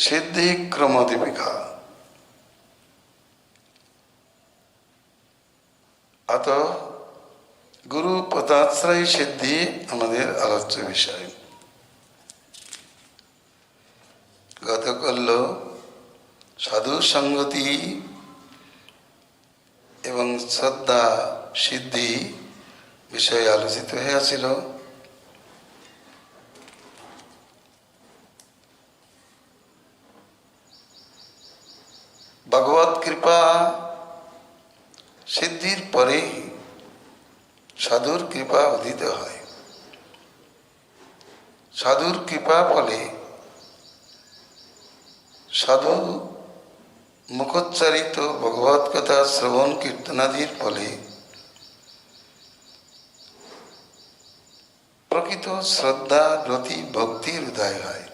সিদ্ধি ক্রমদীপিকা। অত গুরু পদাশ্রয় সিদ্ধি আমাদের আলোচ্য বিষয়। গতকাল সাধু সঙ্গতি এবং শ্রদ্ধা সিদ্ধি বিষয়ে আলোচিত হয়েছিল। ভগবত কৃপা সিদ্ধির পরে সাধুর কৃপা উদিত হয়। সাধুর কৃপা ফলে সাধু মুখোচ্চারিত ভগবত কথা শ্রবণ কীর্তনাদির ফলে প্রকৃত শ্রদ্ধা রতি ভক্তির উদয় হয়।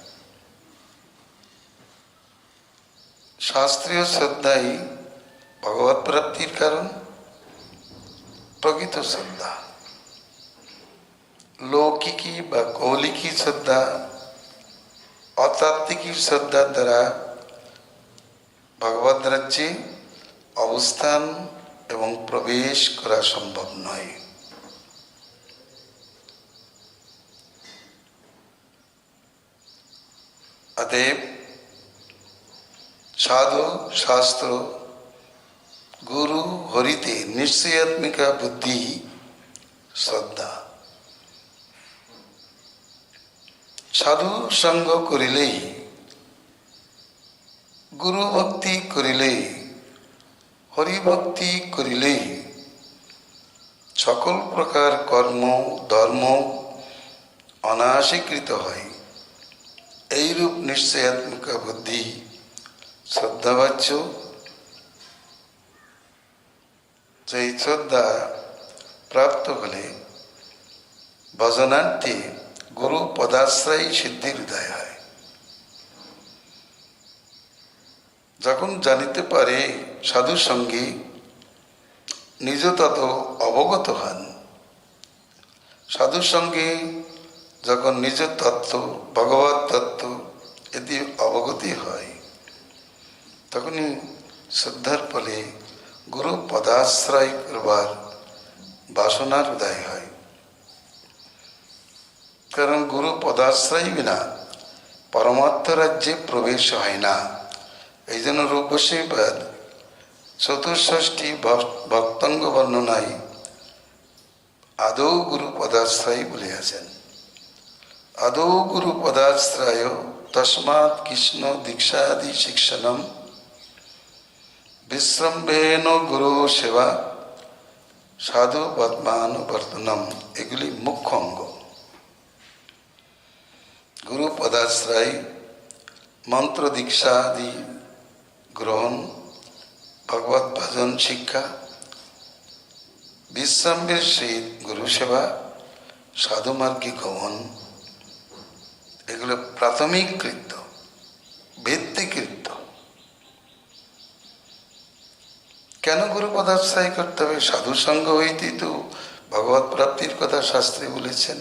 শাস্ত্রীয় শ্রদ্ধাই ভগবত প্রাপ্তির কারণ। প্রকৃত শ্রদ্ধা লৌকিকী বা কৌলিকী শ্রদ্ধা, অতাত্ত্বিকী শ্রদ্ধার দ্বারা ভগবত রাজ্যে অবস্থান এবং প্রবেশ করা সম্ভব নয়। অতএব সাধু শাস্ত্র গুরু হরিতে নিশ্চয়াত্মিকা বুদ্ধি শ্রদ্ধা। সাধু সঙ্গ করিলেই, গুরু ভক্তি করিলেই, হরিভক্তি করিলেই সকল প্রকার কর্ম ধর্ম অনায়াসীকৃত হয়। এইরূপ নিশ্চয়াত্মিকা বুদ্ধি শ্রদ্ধাবাচ্য। সেই শ্রদ্ধা প্রাপ্ত হলে ভজনার্থে গুরু পদাশ্রয়ী সিদ্ধির উদয় হয়। যখন জানিতে পারে সাধু সঙ্গে নিজ তত অবগত হন, সাধুর সঙ্গে যখন নিজ তত্ত্ব ভগবত তত্ত্ব এটি অবগতি হয়, তখনই শ্রদ্ধার ফলে গুরু পদাশ্রয় করবার বাসনার উদয় হয়। কারণ গুরু পদাশ্রয় বিনা পরমার্থ রাজ্যে প্রবেশ হয় না। এই জন্য রূপবৈষয়িকবাদ চতুষ্ষষ্ঠী ভক্তাঙ্গ বর্ণনায় আদৌ গুরু পদাশ্রয় বলিয়াছেন। আদৌ গুরু পদাশ্রয় তস্মাৎ কৃষ্ণ দীক্ষাদি শিক্ষণম বিশ্রম্ভেন গুরু সেবা সাধু পদ্মানুবর্তনম। এগুলি মুখ্য অঙ্গ। গুরু পদাশ্রয় মন্ত্র দীক্ষাদি গ্রহণ, ভগবত ভজন শিক্ষা, বিশ্রামের সহিত গুরু সেবা, সাধু মার্গে গমন, এগুলো প্রাথমিক কৃত্য, ভিত্তিক কৃত্য। কেন গুরু পদাশ্রয় করতে হবে? সাধু সঙ্গ হইতেই তো ভগবত প্রাপ্তির কথা শাস্ত্রে বলেছেন।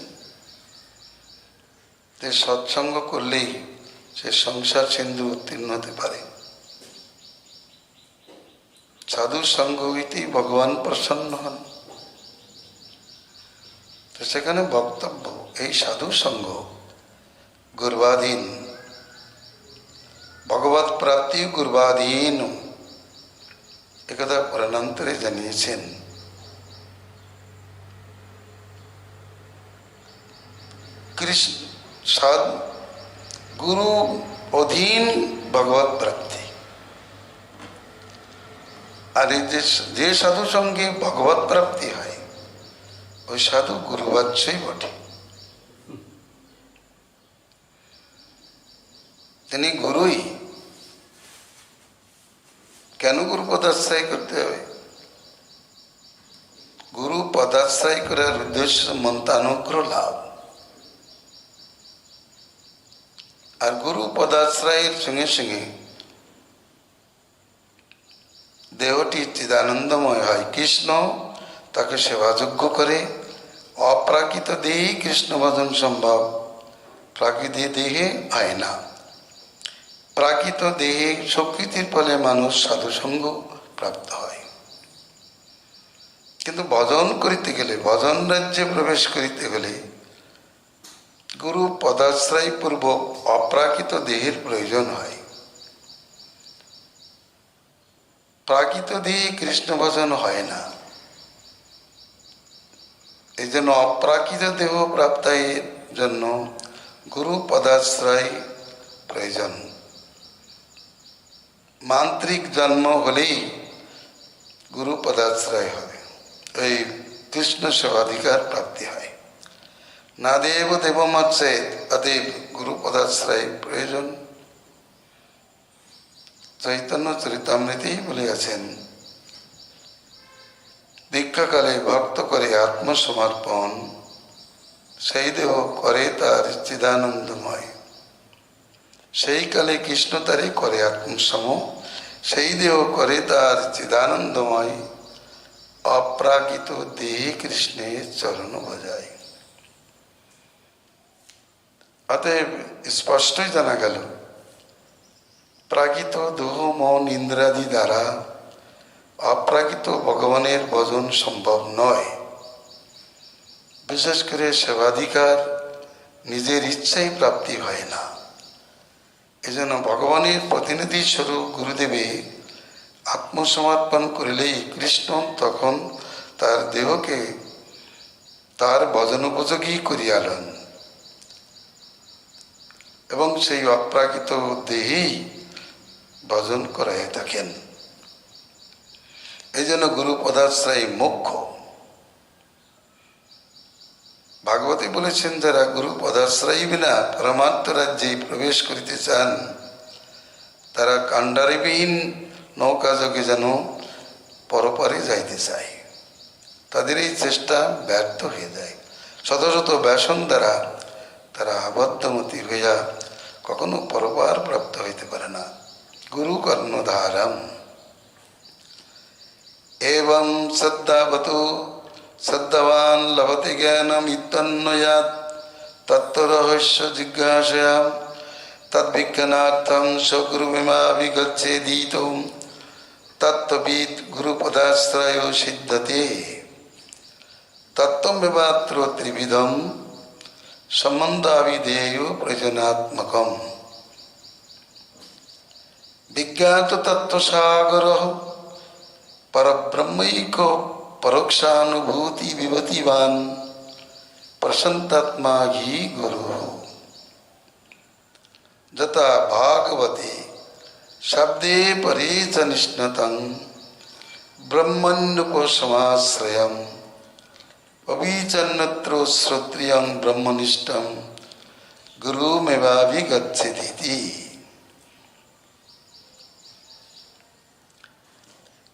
সৎসঙ্গ করলেই সে সংসার সিন্ধু উত্তীর্ণ হতে পারে। সাধু সঙ্গ হইতেই ভগবান প্রসন্ন হন। তো সেখানে বক্তব্য এই সাধু সঙ্গ গুরবাধীন, ভগবত প্রাপ্তি গুরবাধীন, একথা পুরাণান্তরে জানিয়েছেন। কৃষ্ণ গুরু অধীন ভগবত প্রাপ্তি। আর যে সাধু সঙ্গে ভগবত প্রাপ্তি হয় ওই সাধু গুরুবাচ্যই বটে। তিনি গুরুই। কেন গুরু পদাশ্রয় করতে হবে? গুরু পদাশ্রয় করার উদ্দেশ্য মন্ত্রানুগ্রহ লাভ। আর গুরু পদাশ্রয়ের সঙ্গে সঙ্গে দেহটি চিদানন্দময় হয়। কৃষ্ণ তাকে সেবাযোগ্য করে। অপ্রাকৃত দেহেই কৃষ্ণ ভজন সম্ভব, প্রাকৃতিক দেহে হয় না। প্রাকৃত দেহে স্বীকৃতির ফলে মানুষ সাধুসঙ্গ প্রাপ্ত হয়। কিন্তু ভজন করিতে গেলে, ভজন রাজ্যে প্রবেশ করিতে গেলে গুরু পদাশ্রয় পূর্বক অপ্রাকৃত দেহের প্রয়োজন হয়। প্রাকৃত দেহে কৃষ্ণ ভজন হয় না। এই জন্য অপ্রাকৃত দেহ প্রাপ্তের জন্য গুরু পদাশ্রয় প্রয়োজন। মান্ত্রিক জন্ম হলেই গুরু পদাশ্রয় হবে, এই কৃষ্ণ সেবাধিকার প্রাপ্তি হয়। না দেব দেবমচ্ছেদ, অতএব গুরু পদাশ্রয় প্রয়োজন। চৈতন্য চরিতামৃতেই বলিয়াছেন, দীক্ষাকালে ভক্ত করে আত্মসমর্পণ, সেই দেহ করে তার চিদানন্দময়। সেই কালে কৃষ্ণ তারে করে আত্মসম, সেই দেহ করে তার চিদানন্দময়। অপ্রাকৃত দেহে কৃষ্ণের চরণ বজায়। অতএব স্পষ্টই জানা গেল, প্রাকৃত দেহ মন ইন্দ্রাদি দ্বারা অপ্রাকৃত ভগবানের ভজন সম্ভব নয়। বিশেষ করে সেবাধিকার নিজের ইচ্ছাই প্রাপ্তি হয় না। এজন্য ভগবানের প্রতিনিধি স্বরূপ গুরুদেবে আত্মসমর্পণ করিলেই কৃষ্ণ তখন তার দেহকে তার ভজনোপযোগী করিয়া লন এবং সেই অপ্রাকৃত দেহেই ভজন করাইয়া থাকেন। এই জন্য গুরু পদাশ্রয় মুখ্য। ভাগবতী বলেছেন, যারা গুরু পদাশ্রয়ী বিনা পরমার্থ রাজ্যে প্রবেশ করিতে চান, তারা কাণ্ডারিবিহীন নৌকা যোগে যেন পরপারে যাইতে চায়। তাদের এই চেষ্টা ব্যর্থ হয়ে যায়। শত শত ব্যাসন দ্বারা তারা আবদ্ধমতি হইয়া কখনো পরপার প্রাপ্ত হইতে পারে না। গুরু কর্ণধারম এবং শ্রদ্ধাবতু শ্রদ্ধাবান লভতে জ্ঞানম ইত্যন্বয়াৎ তত্ত্বরহস্য জিজ্ঞাসয়া তদ্বিজ্ঞানার্থম স্বগুরুমিমাভিগচ্ছেদিত তত্ত্ববিদ গুরুপদাশ্রয় সিদ্ধতে। তত্ত্বমেবাত্র ত্রিবিধম সম্বন্ধাবিধেয় প্রয়োজনাত্মকম। বিজ্ঞাত তত্ত্বসাগর পরব্রহ্মৈক পরোক্ষানুভূতি বিভূতিবান প্রশান্তাত্মা ঘি গুরু। যথা ভাগবতে শব্দে পরে চ নিষ্ণতং ব্রহ্মণ্যুপসমাশ্রয়ম অবিচন্নত্র শ্রোত্রিয়ং ব্রহ্মনিষ্ঠম গুরুমেবাভিগচ্ছেতি।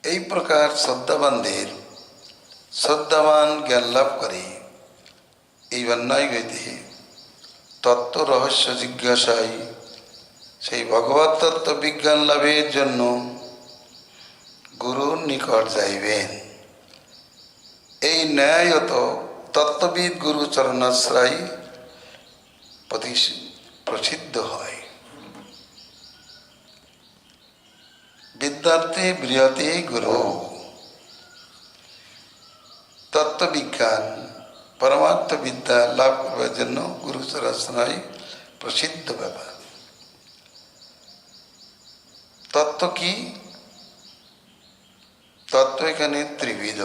এই প্রকার শ্রদ্ধাবানদের শ্রদ্ধাবান জ্ঞান লাভ করে এই অন্যায় হইতে তত্ত্ব রহস্য জিজ্ঞাসায় সেই ভগবত তত্ত্ব বিজ্ঞান লাভের জন্য গুরুর নিকট যাইবেন। এই ন্যায়ত তত্ত্ববিদ গুরু চরণাশ্রয় প্রসিদ্ধ হয়। বিদ্যার্থী বৃহতে গুরু। তত্ত্ববিজ্ঞান পরমার্থ বিদ্যা লাভ করবার জন্য গুরু চরণাশ্রয় প্রসিদ্ধ ব্যাপার। তত্ত্ব কি? তত্ত্ব এখানে ত্রিবিধ।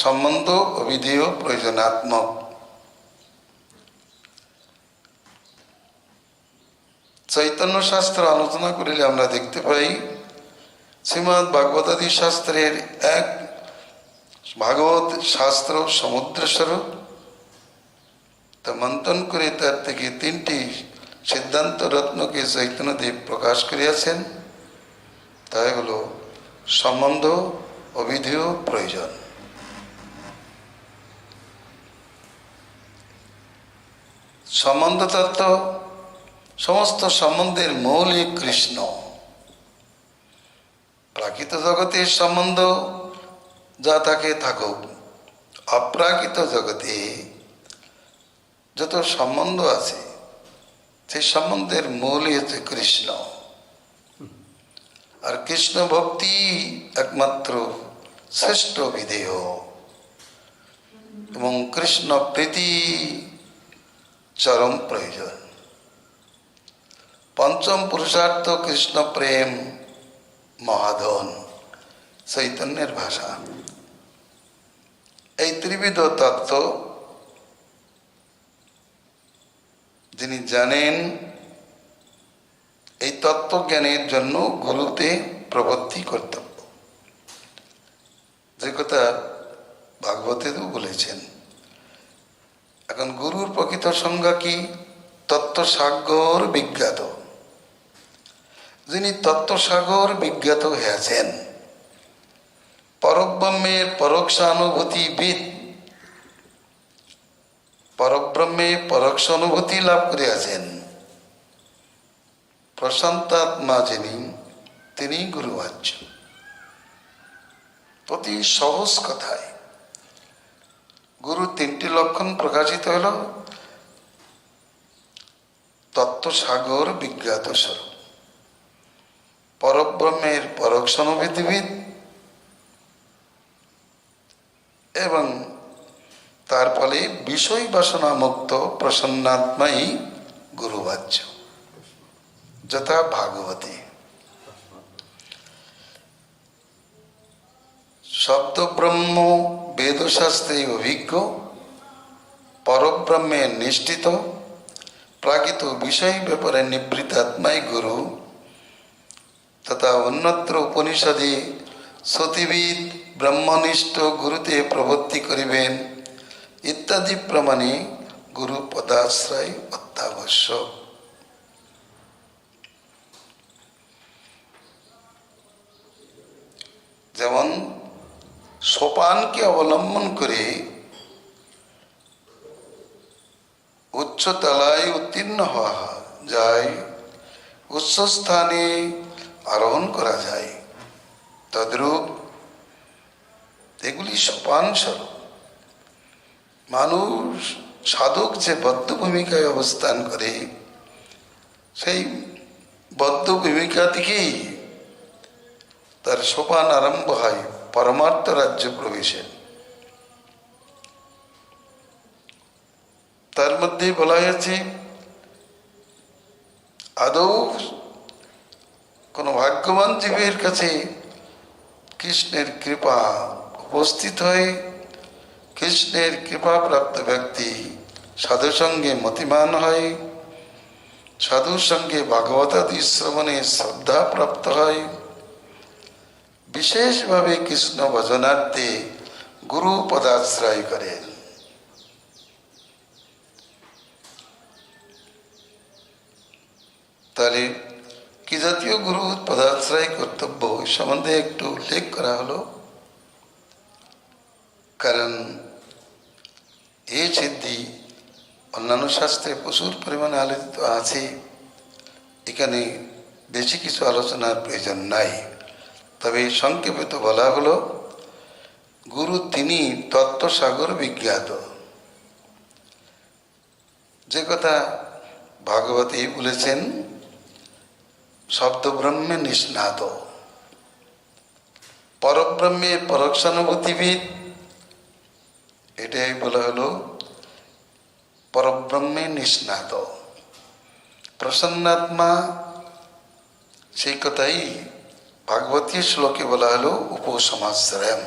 সম্বন্ধ, অবিধেয়, প্রয়োজনাত্মক। চৈতন্য শাস্ত্র আলোচনা করিলে আমরা দেখতে পাই, শ্রীমদ্ ভাগবতাদি শাস্ত্রের এক ভাগবত শাস্ত্র সমুদ্র স্বরূপ। তা মন্থন করে তার থেকে তিনটি সিদ্ধান্ত রত্নকে চৈতন্যদেব প্রকাশ করিয়াছেন। তাই হল সম্বন্ধ, অবিধেয়, প্রয়োজন। সম্বন্ধ তত্ত্ব, সমস্ত সম্বন্ধের মৌলিক কৃষ্ণ। প্রাকৃত জগতের সম্বন্ধ যা থাকে থাকুক, অপ্রাকৃত জগতে যত সম্বন্ধ আছে সেই সম্বন্ধের মূলই হচ্ছে কৃষ্ণ। আর কৃষ্ণ ভক্তি একমাত্র শ্রেষ্ঠ বিধেয় এবং কৃষ্ণ প্রীতি চরম প্রয়োজন। পঞ্চম পুরুষার্থ কৃষ্ণ প্রেম মহাধন, চৈতন্যের ভাষা। এই ত্রিবিধ তত্ত্ব যিনি জানেন, এই তত্ত্বজ্ঞানের জন্য গুরুতে প্রবৃত্তি কর্তব্য, যে কথা ভাগবতেও বলেছেন। এখন গুরুর প্রকৃত সংজ্ঞা কি? তত্ত্বসাগর বিজ্ঞাত। যিনি তত্ত্বসাগর বিজ্ঞাত হয়েছেন, পরব্রহ্মের পরোক্ষানুভূতিবিদ, পরব্রহ্মে পরোক্ষ অনুভূতি লাভ করিয়াছেন, প্রশান্তাত্মা যিনি, তিনি গুরুবাচ্য। অতি সহজ কথায় গুরু তিনটি লক্ষণ প্রকাশিত হল। তত্ত্বসাগর বিজ্ঞাত স্বরূপ, পরব্রহ্মের পরোক্ষ অনুভূতিবিদ এবং তার ফলে বিষয় বাসনা মুক্ত প্রসন্নাত্মাই গুরুবাচ্য, যথা ভাগবতী। শব্দ ব্রহ্ম বেদশাস্ত্রে অভিজ্ঞ, পরব্রহ্মে নিষ্ঠিত, প্রাকৃত বিষয় ব্যাপারে নিবৃত্তাত্মাই গুরু, তথা অন্যত্র উপনিষদে শ্রুতিবিদ ব্রহ্মনিষ্ঠ গুরুতে প্রবৃত্তি করিবেন ইত্যাদি প্রমাণে গুরু পদাশ্রয় অত্যাবশ্যক। যেমন সোপানকে অবলম্বন করে উচ্চতলায় উত্তীর্ণ হওয়া যায়, উচ্চস্থানে আরোহণ করা যায়, তদ্রূপ এগুলি সোপান স্বরূপ। মানুষ সাধক যে বদ্ধ ভূমিকায় অবস্থান করে, সেই বদ্ধ ভূমিকা থেকেই তার সোপান আরম্ভ হয় পরমার্থ রাজ্য প্রবেশের। তার মধ্যে বলা হয়েছে, আদৌ কোনো ভাগ্যবান জীবের কাছে কৃষ্ণের কৃপা উপস্থিত হয়, কৃষ্ণের কৃপাপ্রাপ্ত ব্যক্তি সাধু সঙ্গে মতিমান হয়, সাধুর সঙ্গে ভাগবতাদি শ্রবণে শ্রদ্ধা প্রাপ্ত হয়, বিশেষভাবে কৃষ্ণ ভজনার্থে গুরু পদাশ্রয় করেন। তাহলে কি জাতীয় গুরু পদাশ্রয় কর্তব্য সম্বন্ধে একটু উল্লেখ করা হলো। কারণ এই সিদ্ধি অন্যান্য শাস্ত্রে প্রচুর পরিমাণে আলোচিত আছে, এখানে বেশি কিছু আলোচনার প্রয়োজন নাই। তবে সংক্ষেপে তো বলা হলো, গুরু তিনি তত্ত্বসাগর বিজ্ঞাত। যে কথা ভাগবতী বলেছেন, শব্দ ব্রহ্মে নিষ্ণাত, পরব্রহ্মে পরোক্ষানুভূতিবিদ, এটাই বলা হলো পরব্রহ্মে নিষ্ণাত। প্রসন্নাত্মা, সেই কথাই ভাগবতী শ্লোকে বলা হলো উপসমাশ্রয়ম।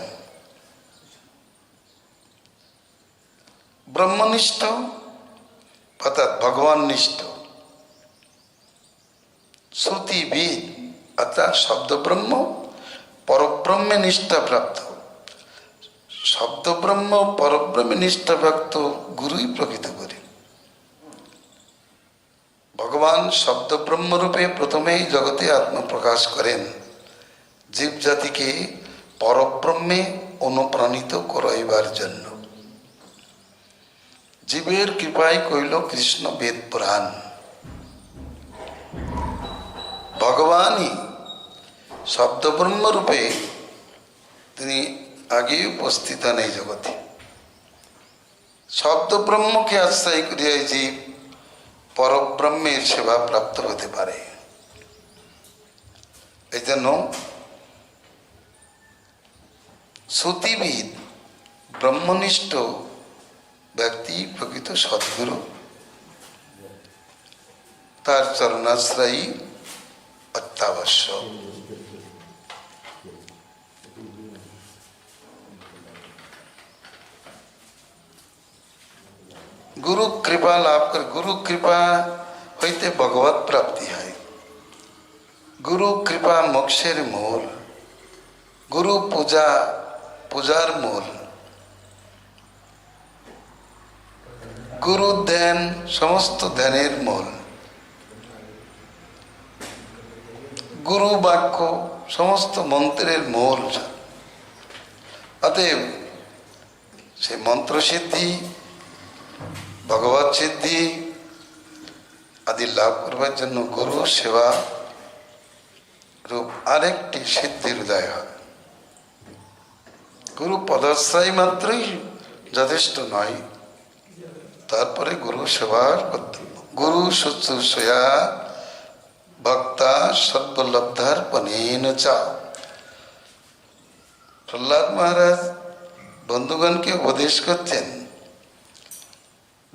ব্রহ্মনিষ্ঠ অর্থাৎ ভগবান নিষ্ঠ, শ্রুতিবিদ অর্থাৎ শব্দ ব্রহ্ম পরব্রহ্মে নিষ্ঠাপ্রাপ্ত। শব্দ ব্রহ্ম পরব্রহ্মে নিষ্ঠাপ্রাপ্ত গুরুই প্রকৃত করে। ভগবান শব্দ ব্রহ্মরূপে প্রথমেই জগতে আত্মপ্রকাশ করেন, জীব জাতিকে পরব্রহ্মে অনুপ্রাণিত করাইবার জন্য। জীবের কৃপায় কইল কৃষ্ণ বেদ পুরাণ। ভগবানই শব্দ ব্রহ্মরূপে তিনি আগে উপস্থিত নেই জগতে। শব্দ ব্রহ্মকে আশ্রয় করিয়া জীব পরব্রহ্মের সেবা প্রাপ্ত হতে পারে। এই জন্য শ্রুতিবিদ ব্রহ্মনিষ্ঠ ব্যক্তি প্রকৃত সদ্গুরু, তার চরণাশ্রয়ী অত্যাবশ্যক। গুরু কৃপা লাভ করে, গুরু কৃপা হইতে ভগবত প্রাপ্তি হয়। গুরু কৃপা মোক্ষের মূল, গুরু পূজা পূজার মূল, গুরু ধ্যান সমস্ত ধ্যানের মূল, গুরু বাক্য সমস্ত মন্ত্রের মূল। অতএব সে মন্ত্র সিদ্ধি, ভগবত সিদ্ধি আদি লাভ করবার জন্য গুরু সেবা রূপ আরেকটি সিদ্ধির উদয় হয়। গুরু পদাশ্রয় মাত্রই যথেষ্ট নয়, তারপরে গুরু সেবার কর্তব্য। গুরু শুশ্রূষয়া ভক্তা সর্বলব্ধার্পণেন চা। প্রহ্লাদ মহারাজ বন্ধুগণকে উপদেশ করছেন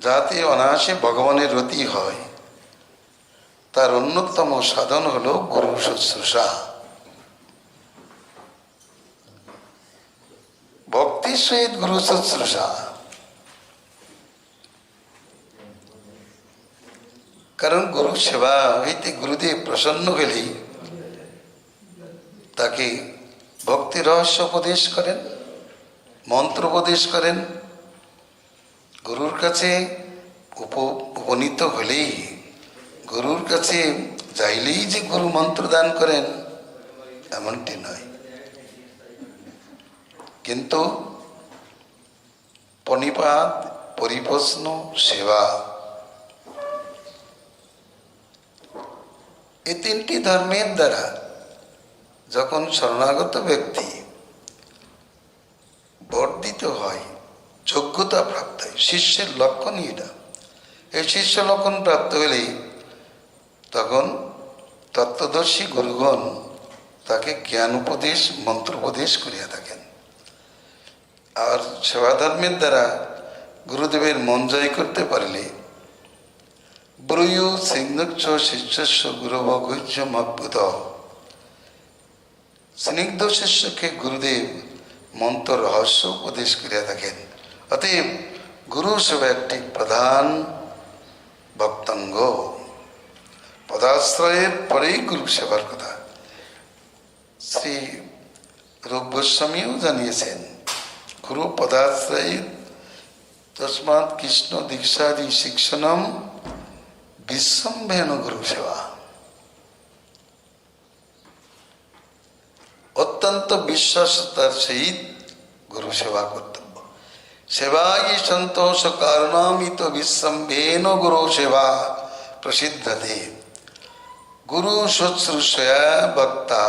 যাতে অনায়াসে ভগবানের রতি হয়, তার অন্যতম সাধন হল গুরু শুশ্রূষা। ভক্তির সহিত গুরু শুশ্রূষা। কারণ গুরু সেবা হইতে গুরুদেব প্রসন্ন হলেই তাকে ভক্তি রহস্য উপদেশ করেন, মন্ত্র উপদেশ করেন। গুরুর কাছে উপনীত হলেই, গুরুর কাছে যাইলেই যে গুরু মন্ত্র দান করেন এমনটি নয়, কিন্তু পণিপাত, পরিপ্রশ্ন, সেবা, এই তিনটি ধর্মের দ্বারা যখন শরণাগত ব্যক্তি বর্ধিত হয়, যোগ্যতা প্রাপ্ত হয়, শিষ্যের লক্ষণই এটা। এই শিষ্য লক্ষণ প্রাপ্ত হলেই তখন তত্ত্বদর্শী গুরুগণ তাকে জ্ঞান উপদেশ, মন্ত্র উপদেশ করিয়া থাকেন। আর সেবা ধর্মের দ্বারা গুরুদেবের মন জয় করতে পারলে ব্রূয়ু সিংহচ্ছ শিষ্যস্য গুরুভগৈর্যমদ্ভুত। স্নিগ্ধ শিষ্যকে গুরুদেব মন্ত্র রহস্য উপদেশ করিয়া থাকেন। অতএব গুরু সেবা একটি প্রধান ভক্তাঙ্গ। পদাশ্রয়ের পরেই গুরু সেবার কথা শ্রী রূপ গোস্বামীও জানিয়েছেন। গুরু পদাশ্রয় তস্মাৎ কৃষ্ণ দীক্ষাদি শিক্ষণম বিশ্বম্ভেন গুরু সেবা। অত্যন্ত বিশ্বাসতার সহিত গুরু সেবা কর্তব্য। সেবাই সন্তোষ কারণামিত বিশ্বম্ভেন গুরু সেবা প্রসিদ্ধতে। গুরু শুশ্রূষয়া ভক্তা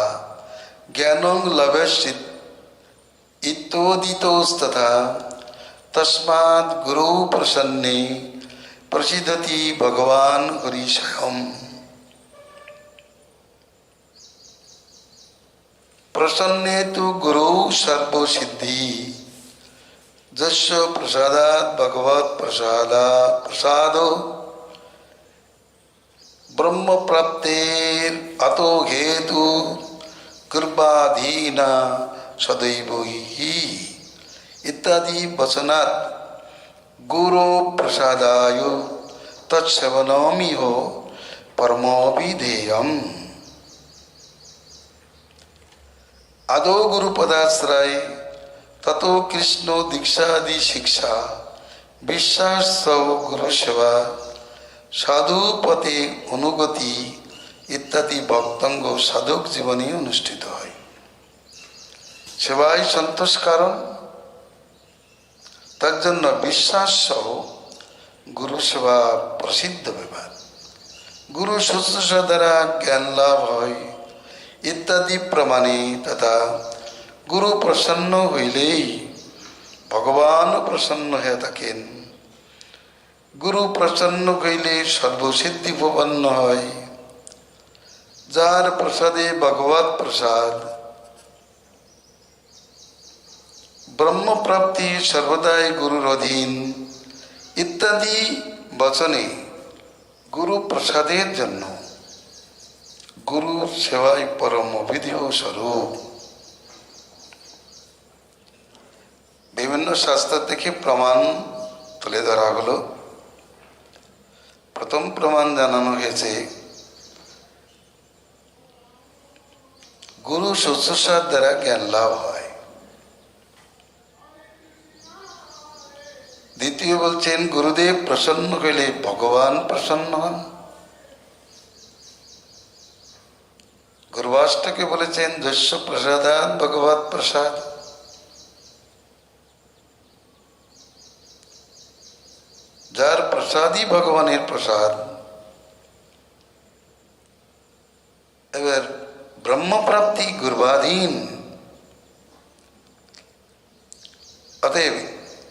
জ্ঞানং লভ্যশ্চিত ইতোদিতস্তথা তস্মাৎ গুরু প্রসন্নে প্রসিদ্ধতি ভগবান হরি স্বয়ং। প্রসন্নে তু গুরু সর্বসিদ্ধি যস্য প্রসাদাৎ ভগবৎ প্রসাদো ব্রহ্মপ্রাপ্তের আতো হেতু কৃপাধীনা সদৈব হি ইত্যাদি বচনাৎ গুরু প্রসাদায় তৎসেবনমিহ পরমবিধেয়ম। আদৌ গুরু পদাশ্রয় ততো কৃষ্ণ দীক্ষাদি শিক্ষা বিশ্বাস গুরু সেবা সাধুপথে অনুগতি ইত্যাদি ভক্তাঙ্গ সাধক জীবনে অনুষ্ঠিত হয়। সেবাই সন্তোষ কারণ, তার জন্য বিশ্বাস সহ গুরু সেবা প্রসিদ্ধ ব্যাপার। গুরু শুশ্রূষা দ্বারা জ্ঞান লাভ হয় ইত্যাদি প্রমাণে তথা গুরু প্রসন্ন হইলেই ভগবান প্রসন্ন হয়ে থাকেন। গুরু প্রসন্ন হইলে সর্বসিদ্ধি প্রপন্ন হয়। যার প্রসাদে ভগবত প্রসাদ, ব্রহ্মপ্রাপ্তি সর্বদাই গুরুর অধীন ইত্যাদি বচনে গুরু প্রসাদের জন্য গুরু সেবাই পরম অভিধেয় স্বরূপ। বিভিন্ন শাস্ত্র থেকে প্রমাণ তুলে ধরা হলো। প্রথম প্রমাণ জানানো হয়েছে গুরু শুশ্রূষার দ্বারা জ্ঞান লাভ হয়। দ্বিতীয় বলছেন গুরুদেব প্রসন্ন হইলে ভগবান প্রসন্ন হন। গুরুবাষ্টকে বলেছেন যস্য প্রসাদাৎ ভগবৎ প্রসাদ। যার প্রসাদই ভগবানের প্রসাদ। এবার ব্রহ্মপ্রাপ্তি গুরুবাধীন। অতএব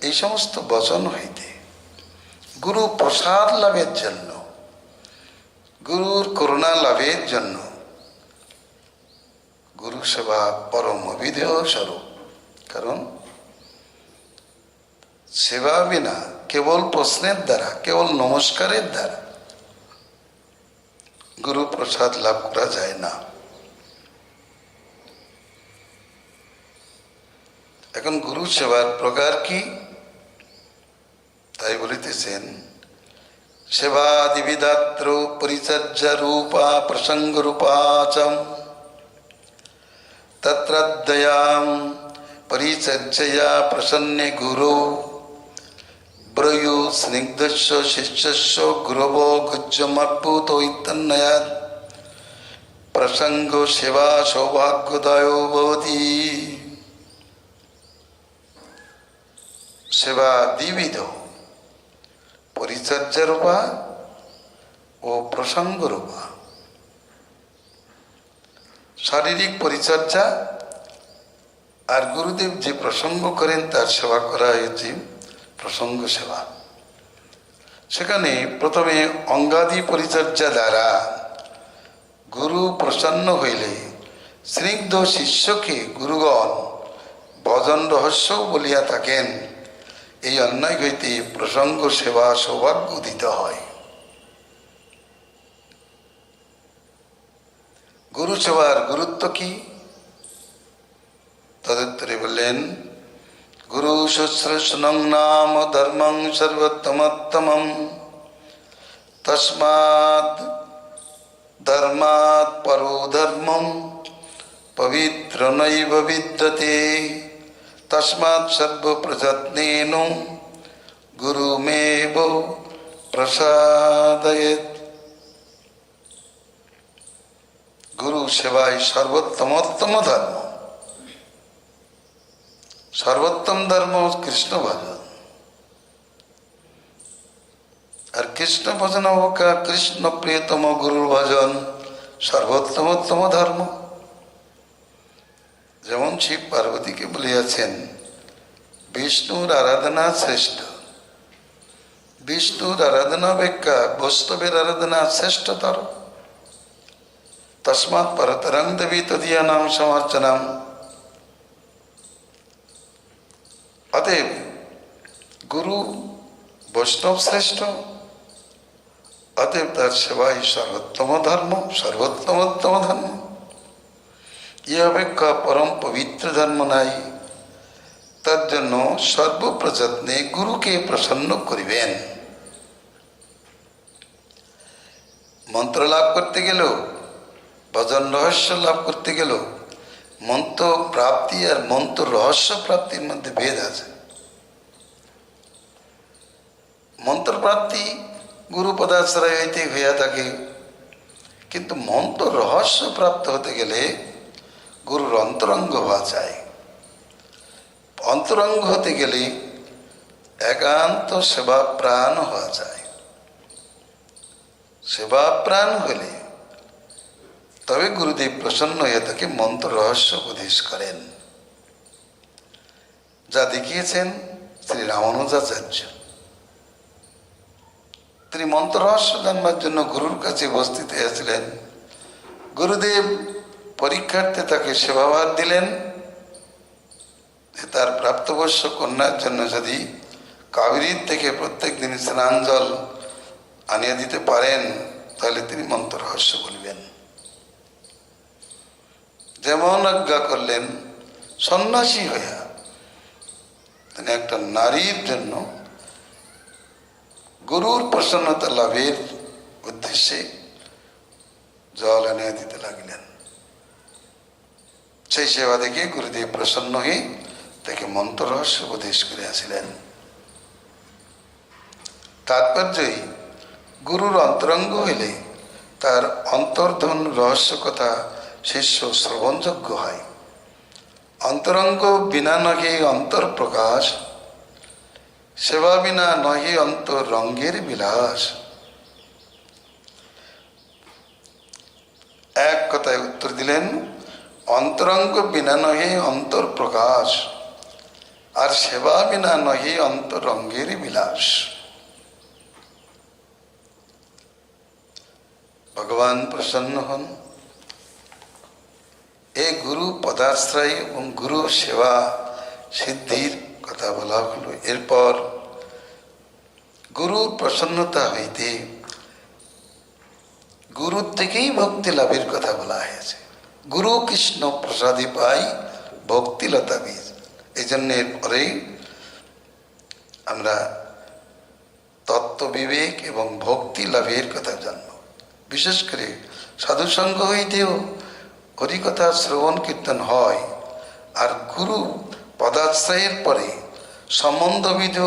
এই সমস্ত বচন হইতে গুরু প্রসাদ লাভের জন্য, গুরুর করুণা লাভের জন্য গুরু সেবা পরম অভিধেয় স্বরূপ। কারণ সেবা বিনা কেবল প্রশ্নের দ্বারা, কেবল নমস্কারের দ্বারা গুরু প্রসাদ লাভ করা যায় না। এখন গুরু সেবার প্রকার কি তাই বলিতেছেন, সেবাদিবিদাত্র পরিচর্যা রূপা প্রসঙ্গ রূপাচম তত্রদ্বয়াম পরিচর্যয়া প্রসন্নে গুরু ব্রয়ু স্নিগ্ধস্য শিষ্যস্য গুরব গুজ্জমর্পুত ইত্যন্নয়াৎ প্রসঙ্গ সেবা সৌভাগ্যদায় ভবতি। সেবা দ্বিবিধ, পরিচর্যা রূপা ও প্রসঙ্গ রূপা। শারীরিক পরিচর্যা আর গুরুদেব যে প্রসঙ্গ করেন তার সেবা করা হয়েছে প্রসঙ্গ সেবা। সেখানে প্রথমে অঙ্গাদি পরিচর্যা দ্বারা গুরু প্রসন্ন হইলে স্নিগ্ধ শিষ্যকে গুরুগণ ভজন রহস্য বলিয়া থাকেন। এই অন্যায় হইতে প্রসঙ্গ সেবা সৌভাগ্য দিতে হয়। গুরু সেবার গুরুত্ব কি? তদুত্তরে বললেন, গুরু শুশ্রূষণং নাম ধর্মং সর্বোত্তমোত্তমম তস্মাৎ ধর্মাৎ পরো ধর্মং পবিত্র নৈব বিদ্যতে তস্মাৎ সর্বপ্রযত্নেন গুরুমেব প্রসাদয়েৎ। গুরু সেবাই সর্বোত্তমোত্তম ধর্ম। সর্বোত্তম ধর্ম কৃষ্ণ ভজন। আর কৃষ্ণ ভজন হোক কৃষ্ণ প্রিয়তম গুরুর ভজন সর্বোত্তমোত্তম ধর্ম। যেমন শিব পার্বতীকে বলিয়াছেন বিষ্ণুর আরাধনা শ্রেষ্ঠ, বিষ্ণুর আরাধনা অপেক্ষা বৈষ্ণবের আরাধনা শ্রেষ্ঠতর। তস্মাৎ পরতরং দেবী তদীয়ানাং সমর্চনম। অতএব গুরু বৈষ্ণব শ্রেষ্ঠ, অতএব তার সেবাই সর্বোত্তম ধর্ম, সর্বোত্তমোত্তম ধর্ম। এ অপেক্ষা পরম পবিত্র ধর্ম নাই। তার জন্য সর্বপ্রযত্নে গুরুকে প্রসন্ন করিবেন। মন্ত্র লাভ করতে গেলেও, ভজন রহস্য লাভ করতে গেলেও মন্ত্র প্রাপ্তি আর মন্ত্র রহস্য প্রাপ্তির মধ্যে ভেদ আছে। মন্ত্র প্রাপ্তি গুরু পদাশ্রয় হইতে হইয়া থাকে, কিন্তু মন্ত্র রহস্য প্রাপ্ত হতে গেলে গুরুর অন্তরঙ্গ হওয়া চাই। অন্তরঙ্গ হতে গেলে একান্ত সেবা প্রাণ হওয়া চাই। সেবা প্রাণ হলে তবে গুরুদেব প্রসন্ন হয়ে তাকে মন্ত্র রহস্য উপদেশ করেন, যা দেখিয়েছেন শ্রী রামানুজাচার্য। তিনি মন্ত্র রহস্য জানবার জন্য গুরুর কাছে উপস্থিত হয়েছিলেন। গুরুদেব পরীক্ষার্থে তাকে সেবাভার দিলেন যে তার প্রাপ্তবয়স্ক কন্যার জন্য যদি কাবেরীর থেকে প্রত্যেক দিন স্নান জল আনিয়ে দিতে পারেন তাহলে তিনি মন্ত্র রহস্য বলবেন। যেমন আজ্ঞা করলেন, সন্ন্যাসী হইয়া তিনি একটা নারীর জন্য গুরুর প্রসন্নতা লাভের উদ্দেশ্যে জল এনে দিতে লাগলেন। সেই সেবা দেখে গুরুদেব প্রসন্ন হয়ে তাকে মন্ত্র রহস্য উপদেশ করে আসিলেন। তাৎপর্যই গুরুর অন্তরঙ্গ হইলে তার অন্তর্ধন রহস্য কথা শিষ্য শ্রবণযোগ্য হয়। অন্তরঙ্গ বিনা নহে অন্তর প্রকাশ, সেবা বিনা নহে অন্তর রঙ্গের বিলাস। এক কথায় উত্তর দিলেন, অন্তরঙ্গ বিনা নহে অন্তর প্রকাশ, আর সেবা বিনা নহে অন্তর রঙ্গের বিলাস। ভগবান প্রসন্ন হন। এই গুরু পদাশ্রয় এবং গুরু সেবা সিদ্ধির কথা বলা হলো। এরপর গুরুর প্রসন্নতা হইতে গুরুর থেকেই ভক্তি লাভের কথা বলা হয়েছে। গুরু কৃষ্ণ প্রসাদে পাই ভক্তিলতা বীজ। এই জন্য এরপরেই আমরা তত্ত্ব বিবেক এবং ভক্তি লাভের কথা জানব। বিশেষ করে সাধুসঙ্গ হইতেও হরিকথা শ্রবণ কীর্তন হয়, আর গুরু পদাশ্রয়ের পরে সম্বন্ধবিধ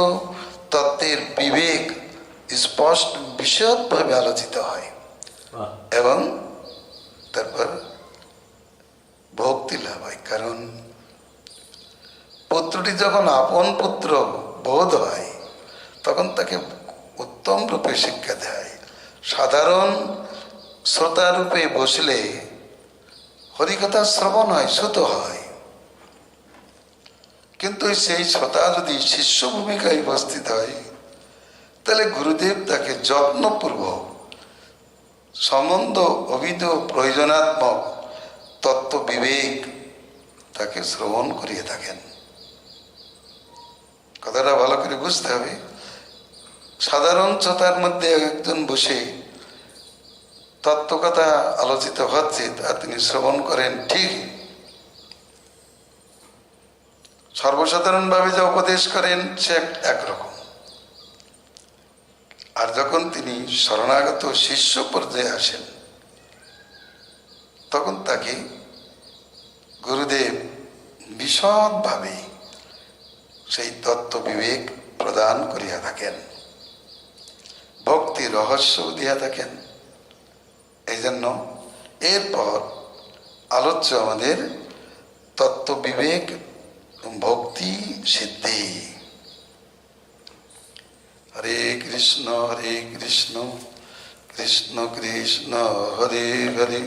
তত্ত্বের বিবেক স্পষ্ট বিশদভাবে আলোচিত হয় এবং তারপর ভক্তি লাভ হয়। কারণ পুত্রটি যখন আপন পুত্র বোধ হয় তখন তাকে উত্তম রূপে শিক্ষা দেয়। সাধারণ শ্রোতা রূপে বসলে হরিকথা শ্রবণ হয়, শ্রুত হয়, কিন্তু সেই শ্রোতা যদি শিষ্য ভূমিকায় উপস্থিত হয় তাহলে গুরুদেব তাকে যত্নপূর্বক সম্বন্ধ অভিধ প্রয়োজনাত্মক তত্ত্ব বিবেক তাকে শ্রবণ করিয়ে থাকেন। কথাটা ভালো করে বুঝতে হবে। সাধারণ শ্রোতার মধ্যে একজন বসে তত্ত্বকথা আলোচিত হচ্ছে তা তিনি শ্রবণ করেন, ঠিক সর্বসাধারণভাবে যা উপদেশ করেন সে একরকম। আর যখন তিনি শরণাগত শিষ্য পর্যায়ে আসেন তখন তাকে গুরুদেব বিশদভাবে সেই তত্ত্ব বিবেক প্রদান করিয়া থাকেন, ভক্তি রহস্য দিয়া থাকেন। এই জন্য এরপর আলোচ্য আমাদের তত্ত্ব বিবেক ভক্তি সিদ্ধি। হরে কৃষ্ণ কৃষ্ণ কৃষ্ণ হরে হরে।